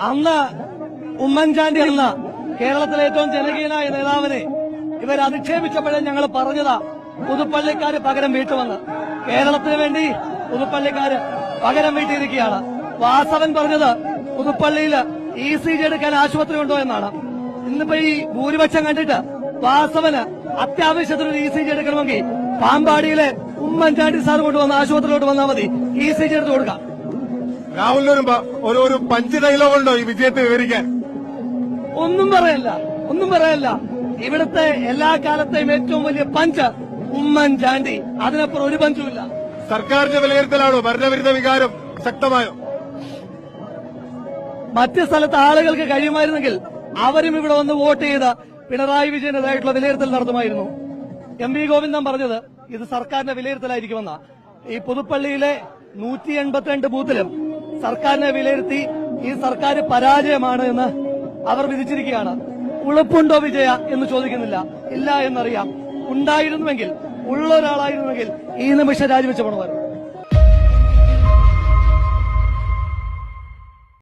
അന്ന് ഉമ്മൻചാണ്ടി എന്ന കേരളത്തിലെ ഏറ്റവും ജനകീയനായ നേതാവിനെ ഇവർ അധിക്ഷേപിച്ചപ്പോഴേ ഞങ്ങൾ പറഞ്ഞതാ പുതുപ്പള്ളിക്കാര് പകരം വീട്ടുമെന്ന്. കേരളത്തിന് വേണ്ടി പുതുപ്പള്ളിക്കാര് പകരം വീട്ടിയിരിക്കുകയാണ്. വാസവൻ പറഞ്ഞത് പുതുപ്പള്ളിയിൽ ECG എടുക്കാൻ ആശുപത്രി ഉണ്ടോ എന്നാണ്. ഇന്നിപ്പോ ഈ ഭൂരിപക്ഷം കണ്ടിട്ട് വാസവന് അത്യാവശ്യത്തിനൊരു ECG എടുക്കണമെങ്കിൽ പാമ്പാടിയിലെ ഉമ്മൻചാണ്ടി സാർ കൊണ്ടുവന്ന ആശുപത്രിയിലോട്ട് വന്നാൽ മതി, ECG എടുത്ത് കൊടുക്കാം. രാഹുലിനൊരു ഒരു പഞ്ച് ഡയലോഗ് ഉണ്ടോ ഈ വിജയത്തെ വിവരിക്കാൻ? ഒന്നും പറയല്ല. ഇവിടുത്തെ എല്ലാ കാലത്തെയും ഏറ്റവും വലിയ പഞ്ച് ഉമ്മൻചാണ്ടി, അതിനപ്പുറം ഒരു പഞ്ചുമില്ല. സർക്കാരിന്റെ വിലയിരുത്തലാണോ ഭരണവിരുദ്ധ വികാരം ശക്തമായോ? മറ്റ് സ്ഥലത്ത് ആളുകൾക്ക് കഴിയുമായിരുന്നെങ്കിൽ അവരും ഇവിടെ വന്ന് വോട്ട് ചെയ്ത് പിണറായി വിജയനെതിരായിട്ടുള്ള വിലയിരുത്തൽ നടത്തുമായിരുന്നു. MV ഗോവിന്ദൻ പറഞ്ഞത് ഇത് സർക്കാരിന്റെ വിലയിരുത്തലായിരിക്കുമെന്ന. ഈ പുതുപ്പള്ളിയിലെ 182 ബൂത്തിലും സർക്കാരിനെ വിലയിരുത്തി ഈ സർക്കാർ പരാജയമാണ് എന്ന് അവർ വിധിച്ചിരിക്കുകയാണ്. ഉളുപ്പുണ്ടോ വിജയ എന്ന് ചോദിക്കുന്നില്ല, ഇല്ല എന്നറിയാം. ഉണ്ടായിരുന്നുവെങ്കിൽ, ഉള്ള ഒരാളായിരുന്നുവെങ്കിൽ ഈ നിമിഷം രാജിവെച്ച് പോണമായിരുന്നു.